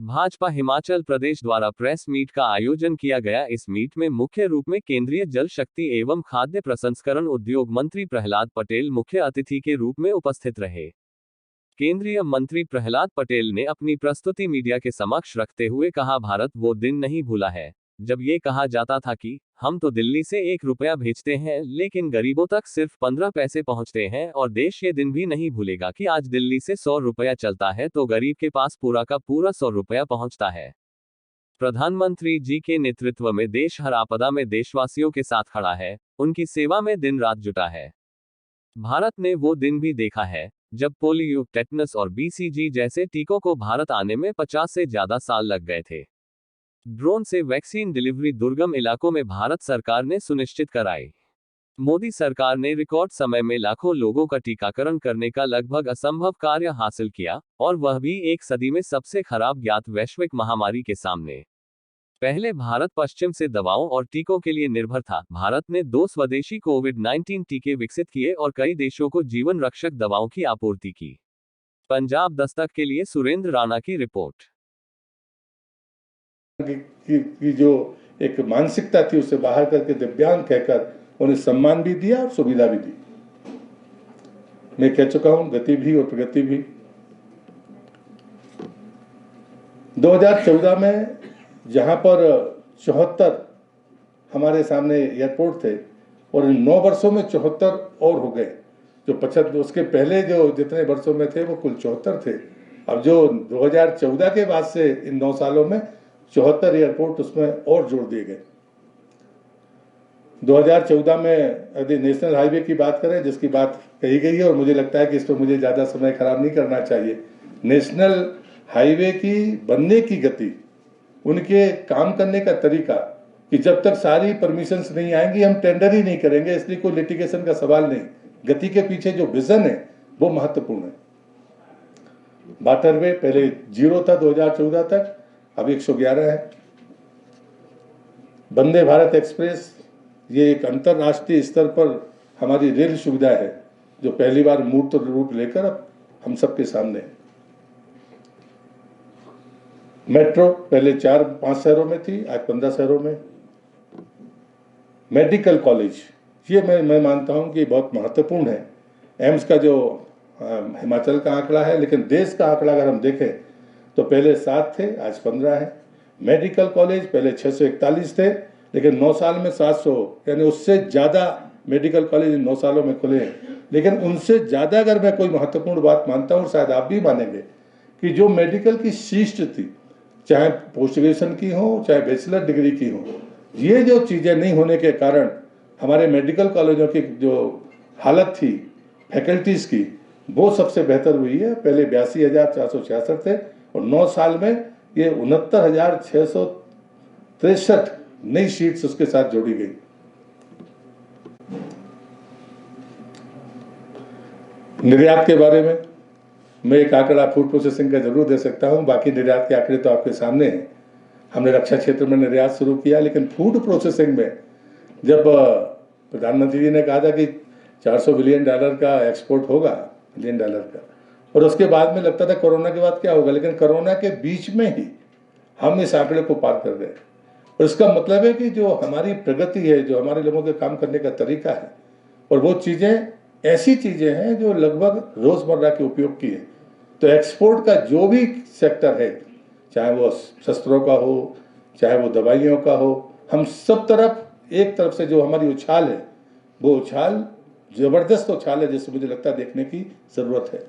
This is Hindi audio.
भाजपा हिमाचल प्रदेश द्वारा प्रेस मीट का आयोजन किया गया। इस मीट में मुख्य रूप में केंद्रीय जल शक्ति एवं खाद्य प्रसंस्करण उद्योग मंत्री प्रहलाद पटेल मुख्य अतिथि के रूप में उपस्थित रहे। केंद्रीय मंत्री प्रहलाद पटेल ने अपनी प्रस्तुति मीडिया के समक्ष रखते हुए कहा, भारत वो दिन नहीं भूला है जब ये कहा जाता था कि हम तो दिल्ली से 1 रुपया भेजते हैं लेकिन गरीबों तक सिर्फ 15 पैसे पहुंचते हैं, और देश ये दिन भी नहीं भूलेगा कि आज दिल्ली से 100 रुपया चलता है तो गरीब के पास पूरा का पूरा 100 रुपया पहुंचता है। प्रधानमंत्री जी के नेतृत्व में देश हर आपदा में देशवासियों के साथ खड़ा है, उनकी सेवा में दिन रात जुटा है। भारत ने वो दिन भी देखा है जब पोलियो, टेटनस और बीसीजी जैसे टीकों को भारत आने में 50 से ज्यादा साल लग गए थे। ड्रोन से वैक्सीन डिलीवरी दुर्गम इलाकों में भारत सरकार ने सुनिश्चित कराई। मोदी सरकार ने रिकॉर्ड समय में लाखों लोगों का टीकाकरण करने का लगभग असंभव कार्य हासिल किया, और वह भी एक सदी में सबसे खराब ज्ञात वैश्विक महामारी के सामने। पहले भारत पश्चिम से दवाओं और टीकों के लिए निर्भर था। भारत ने 2 स्वदेशी कोविड-19 टीके विकसित किए और कई देशों को जीवन रक्षक दवाओं की आपूर्ति की। पंजाब दस्तक के लिए सुरेंद्र राणा की रिपोर्ट। की जो एक मानसिकता थी उसे बाहर करके दिव्यांग कहकर उन्हें सम्मान भी दिया और सुविधा भी दी। मैं कह चुका हूं, गति भी और प्रगति भी। 2014 में जहां पर 74 हमारे सामने एयरपोर्ट थे और इन 9 वर्षों में 74 और हो गए। जो 75 उसके पहले जो जितने वर्षों में थे वो कुल 74 थे। अब जो 2014 के बाद से इन 9 सालों में 74 एयरपोर्ट उसमें और जोड़ दिए गए। 2014 में यदि नेशनल हाईवे की बात करें, जिसकी बात कही गई है और मुझे लगता है कि इस पर मुझे ज़्यादा समय खराब नहीं करना चाहिए। नेशनल हाईवे की बनने की गति, उनके काम करने का तरीका, कि जब तक सारी परमिशंस नहीं आएंगी हम टेंडर ही नहीं करेंगे, इसलिए कोई लिटिगेशन का सवाल नहीं। गति के पीछे जो विजन है वो महत्वपूर्ण है। वाटरवे पहले 0 था 2014 तक, अब 111 है। वंदे भारत एक्सप्रेस ये एक अंतरराष्ट्रीय स्तर पर हमारी रेल सुविधा है जो पहली बार मूर्त रूप लेकर अब हम सबके सामने है। मेट्रो पहले 4-5 शहरों में थी, आज 15 शहरों में। मेडिकल कॉलेज ये मैं मानता हूं कि बहुत महत्वपूर्ण है। एम्स का जो हिमाचल का आंकड़ा है, लेकिन देश का आंकड़ा अगर हम देखें तो पहले 7 थे, आज 15 है। मेडिकल कॉलेज पहले 641 थे, लेकिन 9 साल में 700, यानी उससे ज़्यादा मेडिकल कॉलेज 9 सालों में खुले हैं। लेकिन उनसे ज़्यादा अगर मैं कोई महत्वपूर्ण बात मानता हूँ, शायद आप भी मानेंगे, कि जो मेडिकल की शिष्ट थी, चाहे पोस्ट ग्रेजुएशन की हो चाहे बैचलर डिग्री की हो, ये जो चीज़ें नहीं होने के कारण हमारे मेडिकल कॉलेजों की जो हालत थी फैकल्टीज़ की, वो सबसे बेहतर हुई है। पहले 82,466 थे और 9 साल में ये 69,663 नई सीट्स उसके साथ जोड़ी गई। निर्यात के बारे में मैं एक आंकड़ा फूड प्रोसेसिंग का जरूर दे सकता हूं, बाकी निर्यात के आंकड़े तो आपके सामने हैं। हमने रक्षा क्षेत्र में निर्यात शुरू किया, लेकिन फूड प्रोसेसिंग में जब प्रधानमंत्री जी ने कहा था कि $400 बिलियन का एक्सपोर्ट होगा, $1 बिलियन का, और उसके बाद में लगता था कोरोना के बाद क्या होगा, लेकिन कोरोना के बीच में ही हम इस आंकड़े को पार कर गए। और इसका मतलब है कि जो हमारी प्रगति है, जो हमारे लोगों के काम करने का तरीका है, और वो चीज़ें ऐसी चीज़ें हैं जो लगभग रोज़मर्रा के उपयोग की है। तो एक्सपोर्ट का जो भी सेक्टर है, चाहे वो शस्त्रों का हो चाहे वो दवाइयों का हो, हम सब तरफ एक तरफ से जो हमारी उछाल है, वो उछाल ज़बरदस्त उछाल है, जिससे मुझे लगता है देखने की ज़रूरत है।